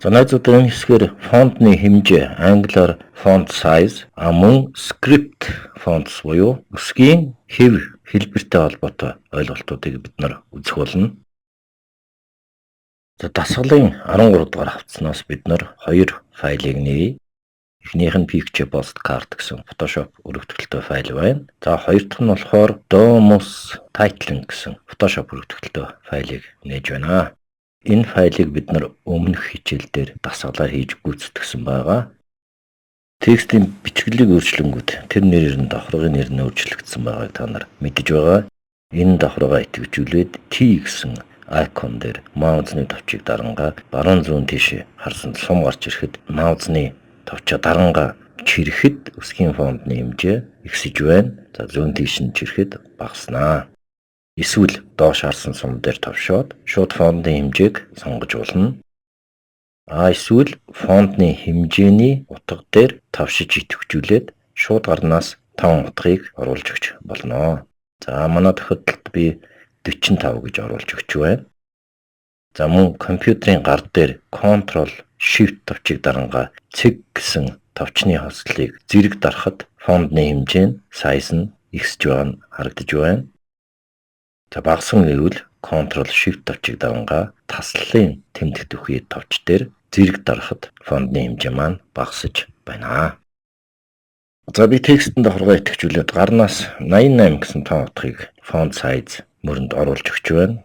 За найзуудаа энэ хэсгээр фонтны хэмжээ, англиар font size, мөн script fonts буюу үсгийн хэв хэлбэртэй холбоотой ойлголтуудыг бид нар үзэх болно. За дасгалын 13 дугаар хавцнаас бид нар 2 файлыг нээе. Эхнийх нь picture postcard гэсэн Photoshop өргөтгөлтэй файл байна. За хоёр дахь нь болохоор Domus Title гэсэн Photoshop өргөтгөлтэй файлыг нээж байна. Энэ файлыг бид нар өмнөх хичээлдээр дасгалаар хийж гүйцэтгсэн байгаа. Текстийн бичгэлийг өөрчлөнгүүд тэр нэрээр нь давхаргын нэр нь өөрчлөгдсөн байгааг та нар мэдэж байгаа. Энэ давхаргаа идэвхжүүлээд T гэсэн icon дээр маузны товчийг дарангаа баруун зүүн тийш харсан сум гарч ирэхэд маузны товчоо дарангаа чирэхэд үсгийн фонтны хэмжээ ихсэж байна. За зүүн тийш нь чирэхэд багаснаа. Эсвэл доош харсан сум дээр товшоод шууд фонтны хэмжээг сонгож болно. Эсвэл фонтны хэмжээний утга дээр тавшиж идэвхжүүлээд шууд гарнаас 5 утгыг оруулж өгч болно. За манай тохиолдолд би 45 гэж оруулж өгч байна. За мөн компьютерийн гар дээр Ctrl Shift товчийг дарангаа цэг гэсэн товчны хослолыг зэрэг дарахад фонтны хэмжээ нь size нь ихсэж байгаа нь харагдаж байна. За багасан гэвэл Ctrl Shift товчийг дарангаа таслалын тэмдэг түвхий товч дээр зэрэг дарахад фонтны хэмжээ маань багасж байна. За би текстэн давхаргаа идэвхжүүлээд гарнаас 88 гэсэн тоо утгыг font size мөрөнд оруулж өгч байна.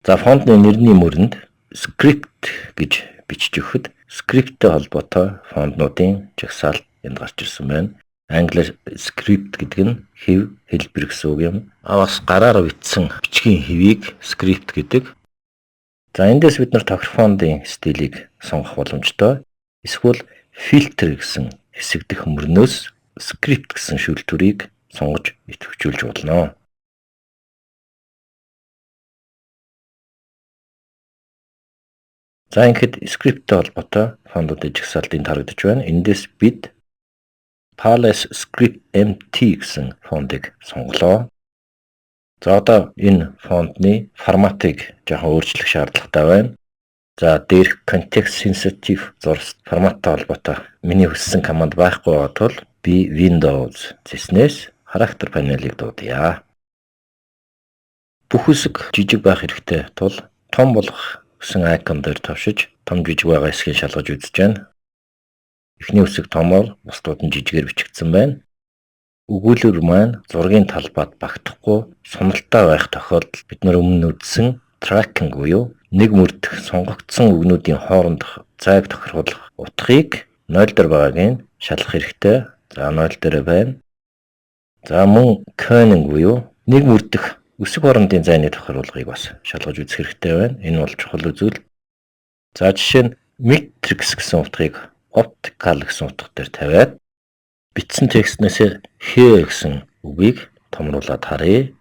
За фонтны нэрний мөрөнд script гэж бичиж өгөхөд script-тэй холбоотой фонтнуудын жагсаалт энд гарч ирсэн байна. Англиар script гэдэг нь хэв хэлбэр гэсэн үг юм. Бас гараар бичсэн бичгийн хэвийг script гэдэг. За эндээс бид нар тохирох фонтын стилийг сонгох боломжтой. Эсвэл filter гэсэн хэсэг дэх мөрнөөс script гэсэн шүлтүрийг сонгож идэвхжүүлж болно. За ингээд script-тэй холбоотой фонтуудын жагсаалтыг харагдаж байна. Эндээс бид Palace Script MT гэсэн фонтыг сонголоо. За одоо энэ фонтны форматыг жоохон өөрчлөх шаардлагатай байна. За дээрх context sensitive зурс форматтай холбоотой миний хүссэн команд байхгүй байгаа тул би Windows зэснээс характер панелыг дуудъя. Бүх хэсэг жижиг байх хэрэгтэй тул том болгох гэсэн icon дээр товшиж том жижиг байгаа хэсгийг шалгаж үзэж байна. Эхний хэсэг томоор бусдууд нь жижигээр бичигдсэн байна. Өгүүлбэр маань зургийн талбайд багтахгүй суналттай байх тохиолдолд бид нар өмнө үзсэн tracking буюу нэг мөрдөх сонгогдсон үгнүүдийн хоорондох зайг тохируулах утгыг 0 дээр байгааг нь шалгах хэрэгтэй. За 0 дээр байна. За мөн kerning буюу нэг мөрдөх үсэг хоорондын зайны тохируулгыг бас шалгаж үзэх хэрэгтэй байна. Энэ бол чухал үзүүл. За жишээ нь matrix гэсэн утгыг optical гэсэн утга дээр тавиад бичсэн текстнээс here гэсэн үгийг томруулаад харъя.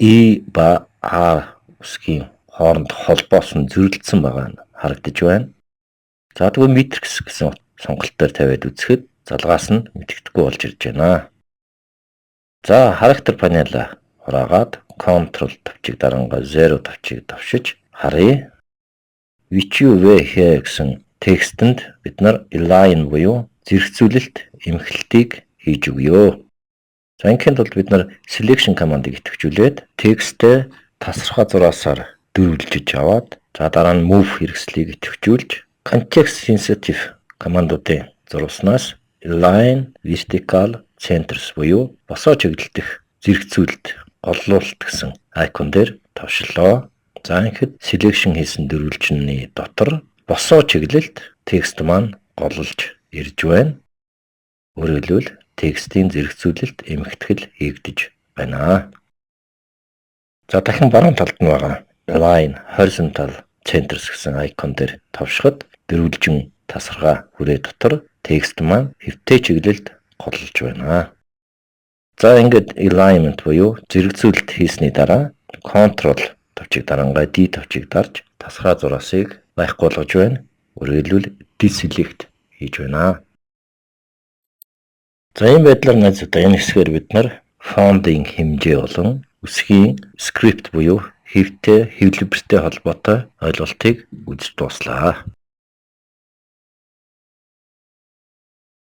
E ба A үсгийн хооронд холбоос нь зөрөлдсөн байгаа нь харагдаж байна. За тэгвэл matrix гэсэн сонголт дээр тавиад үзэхэд залгаас нь мэдэгдэхгүй болж ирж байна. За характер панел хураагаад Ctrl товчийг дарангаа 0 товчийг товшиж харъя. Which you were here гэсэн текстэнд бид нар align буюу зэрэгцүүлэлт эмхэлтийг хийж өгье. За ингээм тулд бид нар selection командыг идэвхжүүлээд текстээ тасархай зураасаар дөрвөлжиж аваад за дараа нь move хэрэгслийг идэвхжүүлж context sensitive командуудын зурваснаас align vertical centers буюу босоо чиглэлдэх зэрэгцүүлэлт голлуулалт гэсэн icon дээр товшлоо. За ингээд selection хийсэн дөрвөлжиний дотор босоо чиглэлд текст маань голлож ирж байна. Өөрөөр хэлбэл текстийн зэрэгцүүлэлт эмхтгэл хийгдэж байна. За дахин баруун талд нь байгаа align horizontal centers гэсэн icon дээр товшоход дөрвөлжин тасархай хүрээ дотор текст маань хэвтэй чиглэлд голлож байна. За ингээд alignment буюу зэрэгцүүлэлт хийсний дараа Ctrl товчийг дарангаа D товчийг дарж тасархай зураасыг байхгүй болгож байна. Өөрөөр хэлбэл deselect хийж байна. За энэ байдлаар найзуудаа энэ хэсгээр бид нар фонтын хэмжээ болон үсгийн скрипт буюу хэвтэй, хэвлэлбэртэй холбоотой ойлголтыг үзэж дууслаа.